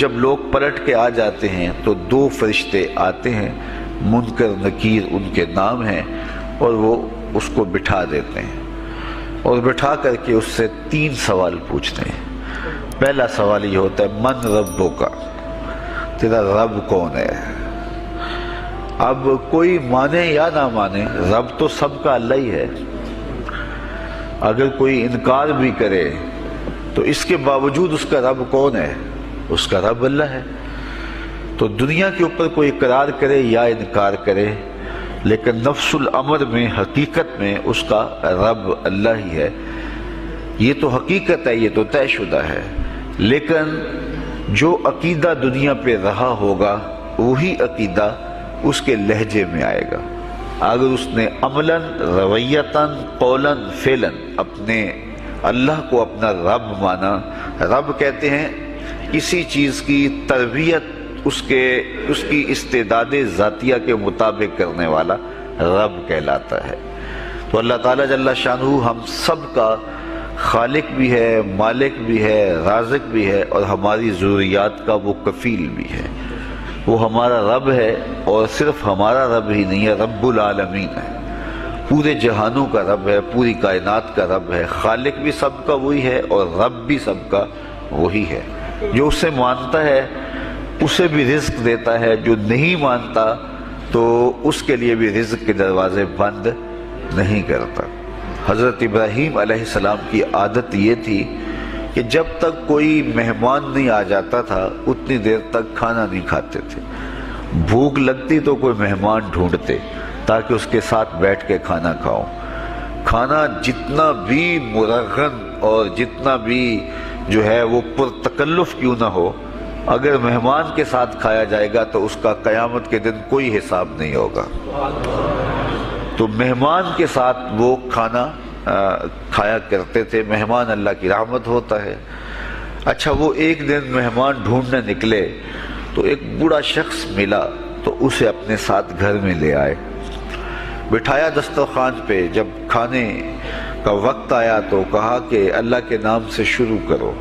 جب لوگ پلٹ کے آ جاتے ہیں تو 2 فرشتے آتے ہیں، منکر نکیر ان کے نام ہیں، اور وہ اس کو بٹھا دیتے ہیں اور بٹھا کر کے اس سے 3 سوال پوچھتے ہیں۔ پہلا سوال یہ ہوتا ہے من ربک، تیرا رب کون ہے؟ اب کوئی مانے یا نہ مانے، رب تو سب کا اللہ ہی ہے۔ اگر کوئی انکار بھی کرے تو اس کے باوجود اس کا رب کون ہے؟ اس کا رب اللہ ہے۔ تو دنیا کے اوپر کوئی اقرار کرے یا انکار کرے، لیکن نفس الامر میں، حقیقت میں اس کا رب اللہ ہی ہے۔ یہ تو حقیقت ہے، یہ تو طے شدہ ہے۔ لیکن جو عقیدہ دنیا پہ رہا ہوگا وہی عقیدہ اس کے لہجے میں آئے گا۔ اگر اس نے عملاً، رویتاً، قولاً، فعلاً اپنے اللہ کو اپنا رب مانا، رب کہتے ہیں کسی چیز کی تربیت اس کی استعداد ذاتیہ کے مطابق کرنے والا رب کہلاتا ہے۔ تو اللہ تعالیٰ جل شانہ ہم سب کا خالق بھی ہے، مالک بھی ہے، رازق بھی ہے، اور ہماری ضروریات کا وہ کفیل بھی ہے۔ وہ ہمارا رب ہے، اور صرف ہمارا رب ہی نہیں ہے، رب العالمین ہے، پورے جہانوں کا رب ہے، پوری کائنات کا رب ہے۔ خالق بھی سب کا وہی ہے اور رب بھی سب کا وہی ہے۔ جو اسے مانتا ہے اسے بھی رزق دیتا ہے، جو نہیں مانتا تو اس کے لیے بھی رزق کے دروازے بند نہیں کرتا۔ حضرت ابراہیم علیہ السلام کی عادت یہ تھی کہ جب تک کوئی مہمان نہیں آ جاتا تھا اتنی دیر تک کھانا نہیں کھاتے تھے۔ بھوک لگتی تو کوئی مہمان ڈھونڈتے تاکہ اس کے ساتھ بیٹھ کے کھانا کھاؤ۔ کھانا جتنا بھی مرغن اور جتنا بھی جو ہے وہ پرتکلف کیوں نہ ہو، اگر مہمان کے ساتھ کھایا جائے گا تو اس کا قیامت کے دن کوئی حساب نہیں ہوگا۔ تو مہمان کے ساتھ وہ کھانا کھایا کرتے تھے۔ مہمان اللہ کی رحمت ہوتا ہے۔ اچھا، وہ ایک دن مہمان ڈھونڈنے نکلے تو ایک بوڑھا شخص ملا تو اسے اپنے ساتھ گھر میں لے آئے، بٹھایا دسترخوان پہ۔ جب کھانے کا وقت آیا تو کہا کہ اللہ کے نام سے شروع کرو۔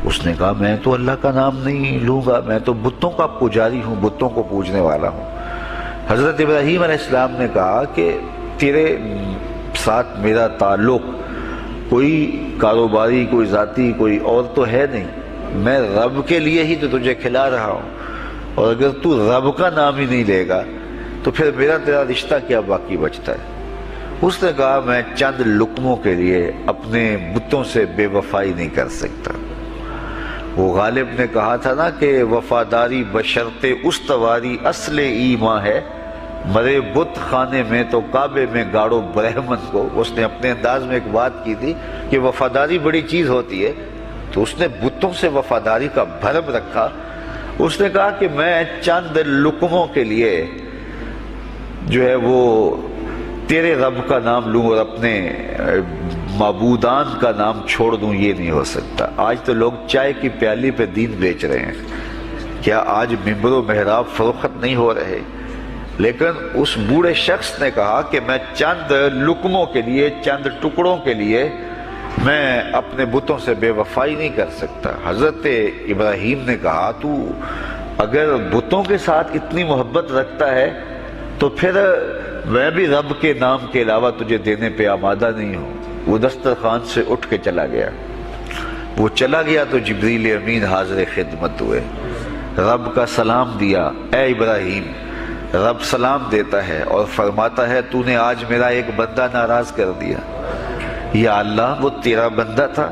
اس نے کہا میں تو اللہ کا نام نہیں لوں گا، میں تو بتوں کا پجاری ہوں، بتوں کو پوجنے والا ہوں۔ حضرت ابراہیم علیہ السلام نے کہا کہ تیرے ساتھ میرا تعلق کوئی کاروباری، کوئی ذاتی، کوئی اور تو ہے نہیں، میں رب کے لیے ہی تو تجھے کھلا رہا ہوں، اور اگر تو رب کا نام ہی نہیں لے گا تو پھر میرا تیرا رشتہ کیا باقی بچتا ہے؟ اس نے کہا میں چند لقموں کے لیے اپنے بتوں سے بے وفائی نہیں کر سکتا۔ وہ غالب نے کہا تھا نا کہ وفاداری بشرط استواری اصل ایمان ہے، مرے بت خانے میں تو کعبے میں گاڑو برہمن کو۔ اس نے اپنے انداز میں ایک بات کی تھی کہ وفاداری بڑی چیز ہوتی ہے، تو اس نے بتوں سے وفاداری کا بھرم رکھا۔ اس نے کہا کہ میں چند لقموں کے لیے جو ہے وہ تیرے رب کا نام لوں اور اپنے معبودان کا نام چھوڑ دوں، یہ نہیں ہو سکتا۔ آج تو لوگ چائے کی پیالی پہ دین بیچ رہے ہیں، کیا آج ممبر و محراب فروخت نہیں ہو رہے؟ لیکن اس بوڑھے شخص نے کہا کہ میں چند لقموں کے لیے، چند ٹکڑوں کے لیے میں اپنے بتوں سے بے وفائی نہیں کر سکتا۔ حضرت ابراہیم نے کہا تو اگر بتوں کے ساتھ اتنی محبت رکھتا ہے تو پھر میں بھی رب کے نام کے علاوہ تجھے دینے پہ آمادہ نہیں ہوں۔ وہ دسترخوان سے اٹھ کے چلا گیا۔ وہ چلا گیا تو جبریل امین حاضر خدمت ہوئے، رب کا سلام دیا، اے ابراہیم۔ رب سلام دیتا ہے اور فرماتا ہے تو نے آج میرا ایک بندہ ناراض کر دیا۔ یا اللہ، وہ تیرا بندہ تھا،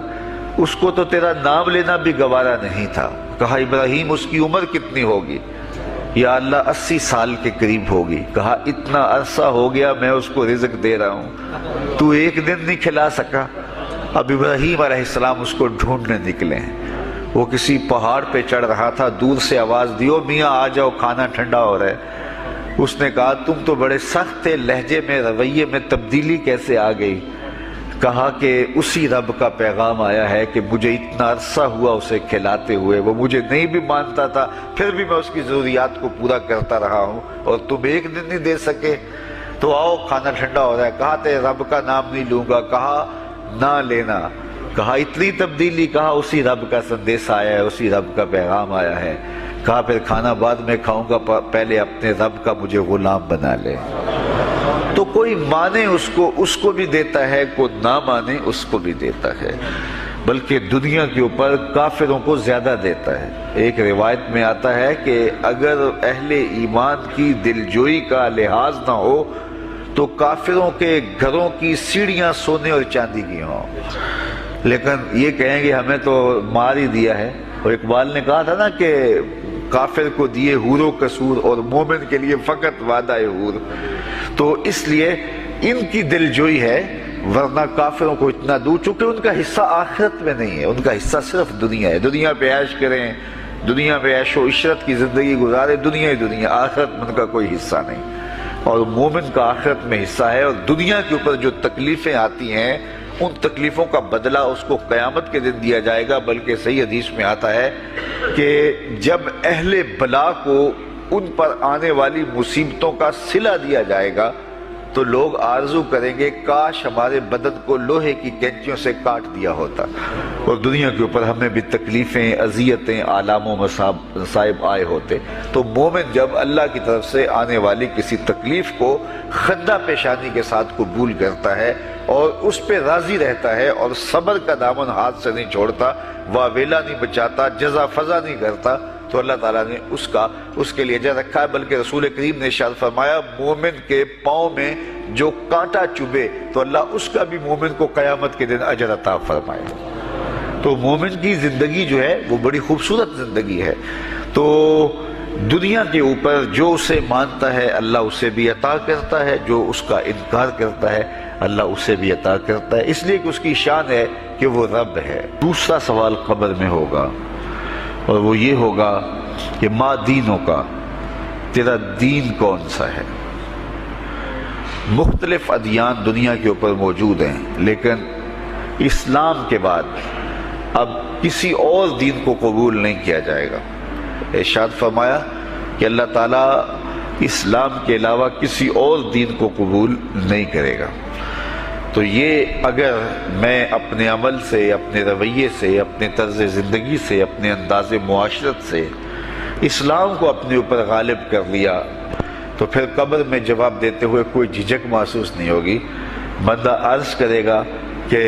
اس کو تو تیرا نام لینا بھی گوارا نہیں تھا۔ کہا ابراہیم اس کی عمر کتنی ہوگی؟ یا اللہ 80 سال کے قریب ہوگی۔ کہا اتنا عرصہ ہو گیا میں اس کو رزق دے رہا ہوں، تو ایک دن نہیں کھلا سکا؟ اب ابراہیم علیہ السلام اس کو ڈھونڈنے نکلے ہیں۔ وہ کسی پہاڑ پہ چڑھ رہا تھا، دور سے آواز دیو میاں آ جاؤ، کھانا ٹھنڈا ہو رہا ہے۔ اس نے کہا تم تو بڑے سخت تھے، لہجے میں، رویے میں تبدیلی کیسے آ گئی؟ کہا کہ اسی رب کا پیغام آیا ہے کہ مجھے اتنا عرصہ ہوا اسے کھلاتے ہوئے، وہ مجھے نہیں بھی مانتا تھا، پھر بھی میں اس کی ضروریات کو پورا کرتا رہا ہوں، اور تم ایک دن نہیں دے سکے؟ تو آؤ کھانا ٹھنڈا ہو رہا ہے۔ کہا تیرے رب کا نام نہیں لوں گا، کہا نہ لینا، کہا اتنی تبدیلی؟ کہا اسی رب کا سندیس آیا ہے، اسی رب کا پیغام آیا ہے۔ کہا پھر کھانا بعد میں کھاؤں گا، پہلے اپنے رب کا مجھے غلام بنا لے۔ تو کوئی مانے اس کو بھی دیتا ہے، کوئی نہ مانے اس کو بھی دیتا ہے، بلکہ دنیا کے اوپر کافروں کو زیادہ دیتا ہے۔ ایک روایت میں آتا ہے کہ اگر اہل ایمان کی دلجوئی کا لحاظ نہ ہو تو کافروں کے گھروں کی سیڑھیاں سونے اور چاندی کی ہوں، لیکن یہ کہیں گے ہمیں تو مار ہی دیا ہے۔ اور اقبال نے کہا تھا نا کہ کافر کو دیے حور و قصور اور مومن کے لیے فقط وعدہ حور۔ تو اس لیے ان کی دلجوئی ہے، ورنہ کافروں کو اتنا دور، چونکہ ان کا حصہ آخرت میں نہیں ہے، ان کا حصہ صرف دنیا ہے۔ دنیا پہ عیش کریں، دنیا پہ عیش و عشرت کی زندگی گزارے، دنیا ہی دنیا، آخرت میں ان کا کوئی حصہ نہیں۔ اور مومن کا آخرت میں حصہ ہے، اور دنیا کے اوپر جو تکلیفیں آتی ہیں ان تکلیفوں کا بدلہ اس کو قیامت کے دن دیا جائے گا۔ بلکہ صحیح حدیث میں آتا ہے کہ جب اہل بلا کو ان پر آنے والی مصیبتوں کا صلہ دیا جائے گا تو لوگ آرزو کریں گے کاش ہمارے بدن کو لوہے کی کینچیوں سے کاٹ دیا ہوتا، اور دنیا کے اوپر ہمیں بھی تکلیفیں، اذیتیں، آلام و مصائب آئے ہوتے۔ تو مومن جب اللہ کی طرف سے آنے والی کسی تکلیف کو خندہ پیشانی کے ساتھ قبول کرتا ہے اور اس پہ راضی رہتا ہے اور صبر کا دامن ہاتھ سے نہیں چھوڑتا، واویلا نہیں بچاتا، جزا فضا نہیں کرتا، تو اللہ تعالیٰ نے اس کے لیے اجر رکھا ہے۔ بلکہ رسول کریم نے ارشاد فرمایا مومن کے پاؤں میں جو کانٹا چبھے تو اللہ اس کا بھی مومن کو قیامت کے دن اجر عطا فرمائے۔ تو مومن کی زندگی جو ہے وہ بڑی خوبصورت زندگی ہے۔ تو دنیا کے اوپر جو اسے مانتا ہے اللہ اسے بھی عطا کرتا ہے، جو اس کا انکار کرتا ہے اللہ اسے بھی عطا کرتا ہے، اس لیے کہ اس کی شان ہے کہ وہ رب ہے۔ دوسرا سوال قبر میں ہوگا، اور وہ یہ ہوگا کہ ما دینوں کا، تیرا دین کون سا ہے؟ مختلف ادیان دنیا کے اوپر موجود ہیں، لیکن اسلام کے بعد اب کسی اور دین کو قبول نہیں کیا جائے گا۔ ارشاد فرمایا کہ اللہ تعالیٰ اسلام کے علاوہ کسی اور دین کو قبول نہیں کرے گا۔ تو یہ اگر میں اپنے عمل سے، اپنے رویے سے، اپنے طرز زندگی سے، اپنے انداز معاشرت سے اسلام کو اپنے اوپر غالب کر لیا تو پھر قبر میں جواب دیتے ہوئے کوئی جھجک محسوس نہیں ہوگی۔ بندہ عرض کرے گا کہ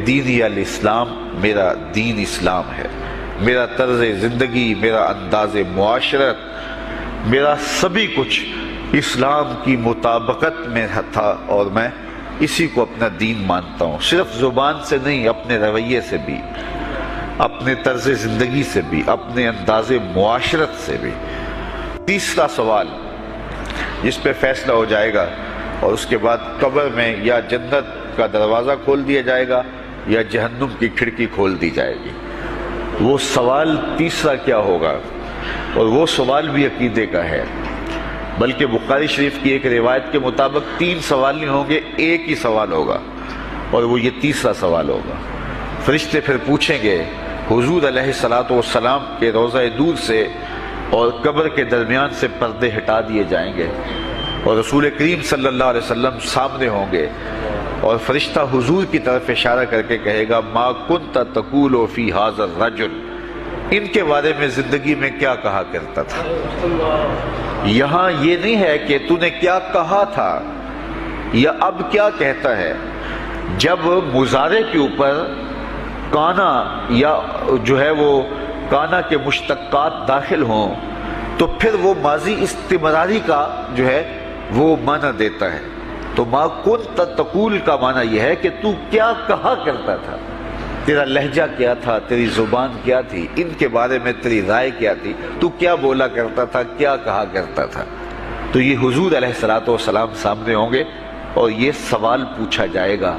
دینی الاسلام، میرا دین اسلام ہے، میرا طرز زندگی، میرا انداز معاشرت، میرا سبھی کچھ اسلام کی مطابقت میں تھا، اور میں اسی کو اپنا دین مانتا ہوں، صرف زبان سے نہیں، اپنے رویے سے بھی، اپنے طرز زندگی سے بھی، اپنے انداز معاشرت سے بھی۔ تیسرا سوال جس پہ فیصلہ ہو جائے گا، اور اس کے بعد قبر میں یا جنت کا دروازہ کھول دیا جائے گا یا جہنم کی کھڑکی کھول دی جائے گی، وہ سوال تیسرا کیا ہوگا؟ اور وہ سوال بھی عقیدے کا ہے، بلکہ بخاری شریف کی ایک روایت کے مطابق 3 سوال نہیں ہوں گے، ایک ہی سوال ہوگا، اور وہ یہ تیسرا سوال ہوگا۔ فرشتے پھر پوچھیں گے حضور علیہ الصلوۃ والسلام کے روضہ دور سے اور قبر کے درمیان سے پردے ہٹا دیے جائیں گے، اور رسول کریم صلی اللہ علیہ وسلم سامنے ہوں گے، اور فرشتہ حضور کی طرف اشارہ کر کے کہے گا ما کنت تقول فی ھذا الرجل، ان کے بارے میں زندگی میں کیا کہا کرتا تھا؟ یہاں یہ نہیں ہے کہ تو نے کیا کہا تھا یا اب کیا کہتا ہے۔ جب مضارع کے اوپر کانا یا جو ہے وہ کانا کے مشتقات داخل ہوں تو پھر وہ ماضی استمراری کا جو ہے وہ معنی دیتا ہے۔ تو ما کنت تقول کا معنی یہ ہے کہ تو کیا کہا کرتا تھا، تیرا لہجہ کیا تھا، تیری زبان کیا تھی، ان کے بارے میں تیری رائے کیا تھی، تو کیا بولا کرتا تھا، کیا کہا کرتا تھا۔ تو یہ حضور علیہ الصلوۃ والسلام سامنے ہوں گے اور یہ سوال پوچھا جائے گا۔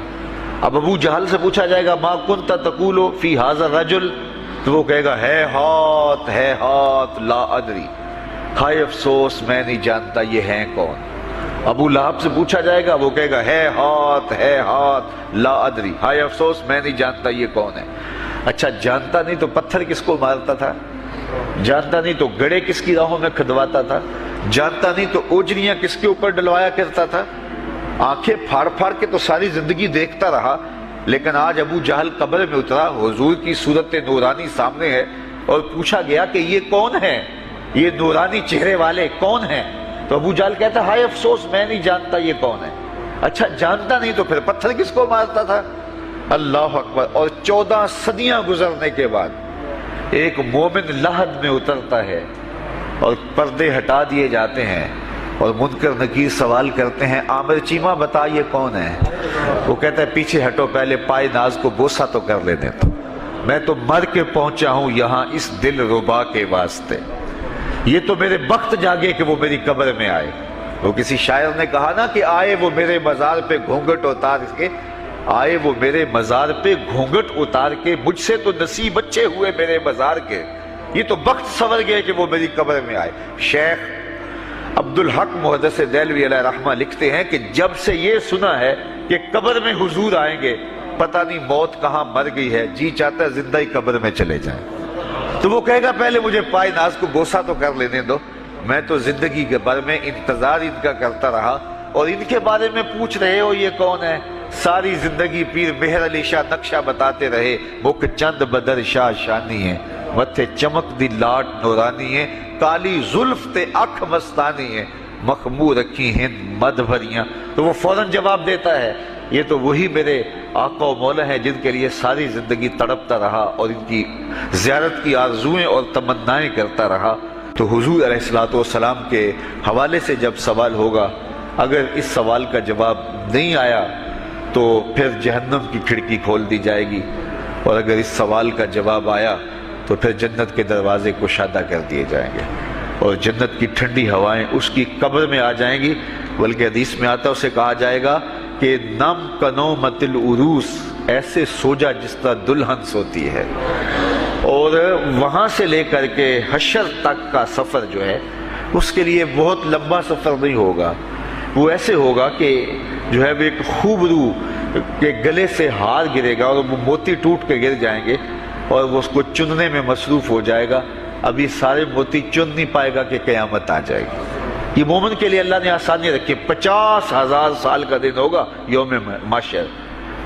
اب ابو جہل سے پوچھا جائے گا ما کنت تقول فی ھذا الرجل، تو وہ کہے گا ہے ہاتھ لا ادری، ہائے افسوس میں نہیں جانتا یہ ہیں کون۔ ابو لہب سے پوچھا جائے گا، وہ کہے گا ہے ہاتھ لا ادری، ہائے افسوس میں نہیں جانتا یہ کون ہے۔ اچھا جانتا نہیں تو پتھر کس کو مارتا تھا، جانتا نہیں تو گڑے کس کی راہوں میں کھدواتا تھا، جانتا نہیں تو اوجریاں کس کے اوپر ڈلوایا کرتا تھا، آنکھیں پھاڑ پھاڑ کے تو ساری زندگی دیکھتا رہا، لیکن آج ابو جہل قبر میں اترا، حضور کی صورت نورانی سامنے ہے، اور پوچھا گیا کہ یہ کون ہے، یہ نورانی چہرے والے کون ہیں؟ تو ابو جہل کہتا ہے ہائے افسوس، میں نہیں جانتا یہ کون ہے۔ اچھا جانتا نہیں تو پھر پتھر کس کو مارتا تھا؟ اللہ اکبر۔ اور 14 صدیاں گزرنے کے بعد ایک مومن لحد میں اترتا ہے اور پردے ہٹا دیے جاتے ہیں، اور منکر نکیر سوال کرتے ہیں عامر چیمہ بتا یہ کون ہے؟ وہ کہتا ہے پیچھے ہٹو، پہلے پائے ناز کو بوسہ تو کر لینے دو، میں تو مر کے پہنچا ہوں یہاں اس دل ربا کے واسطے، یہ تو میرے بخت جاگے کہ وہ میری قبر میں آئے۔ وہ کسی شاعر نے کہا نا کہ آئے وہ میرے مزار پہ گھونگھٹ اتار کے، آئے وہ میرے مزار پہ گھونگھٹ اتار کے، مجھ سے تو نصیب اچھے ہوئے میرے مزار کے، یہ تو بخت سنور گئے کہ وہ میری قبر میں آئے۔ شیخ عبدالحق محدث دہلوی علیہ رحمہ لکھتے ہیں کہ جب سے یہ سنا ہے کہ قبر میں حضور آئیں گے، پتہ نہیں موت کہاں مر گئی ہے، جی چاہتا ہے زندہ ہی قبر میں چلے جائیں۔ تو وہ کہے گا پہلے مجھے پائے ناز کو بوسہ تو کر لینے دو، میں تو زندگی کے بھر میں انتظار ان کا کرتا رہا، اور ان کے بارے میں پوچھ رہے ہو یہ کون ہے؟ ساری زندگی پیر مہر علی شاہ نقشہ بتاتے رہے، مکھ چند بدر شاہ شانی ہے، متھے چمک دی لاٹ نورانی ہے، کالی زلف تے اکھ مستانی ہے، مخمور رکھی ہند مد بھریاں۔ تو وہ فوراً جواب دیتا ہے یہ تو وہی میرے آقا و مولا ہیں جن کے لیے ساری زندگی تڑپتا رہا اور ان کی زیارت کی آرزوئیں اور تمنائیں کرتا رہا۔ تو حضور علیہ السلام کے حوالے سے جب سوال ہوگا، اگر اس سوال کا جواب نہیں آیا تو پھر جہنم کی کھڑکی کھول دی جائے گی، اور اگر اس سوال کا جواب آیا تو پھر جنت کے دروازے کشادہ کر دیے جائیں گے، اور جنت کی ٹھنڈی ہوائیں اس کی قبر میں آ جائیں گی۔ بلکہ حدیث میں آتا ہے اسے کہا جائے گا کہ نم کنومت العروس، ایسے سو جا جس طرح دلہن سوتی ہے، اور وہاں سے لے کر کے حشر تک کا سفر جو ہے اس کے لیے بہت لمبا سفر نہیں ہوگا، وہ ایسے ہوگا کہ جو ہے وہ ایک خوبرو کے گلے سے ہار گرے گا اور وہ موتی ٹوٹ کے گر جائیں گے، اور وہ اس کو چننے میں مصروف ہو جائے گا، ابھی سارے موتی چن نہیں پائے گا کہ قیامت آ جائے گی۔ یہ مومن کے لیے اللہ نے آسانی رکھی، 50,000 سال کا دن ہوگا یوم محشر،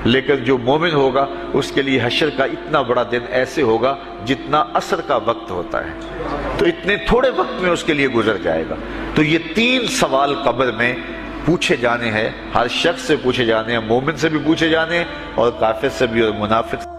لیکن جو مومن ہوگا اس کے لیے حشر کا اتنا بڑا دن ایسے ہوگا جتنا عصر کا وقت ہوتا ہے، تو اتنے تھوڑے وقت میں اس کے لیے گزر جائے گا۔ تو یہ 3 سوال قبر میں پوچھے جانے ہیں، ہر شخص سے پوچھے جانے ہیں، مومن سے بھی پوچھے جانے ہیں اور کافر سے بھی اور منافق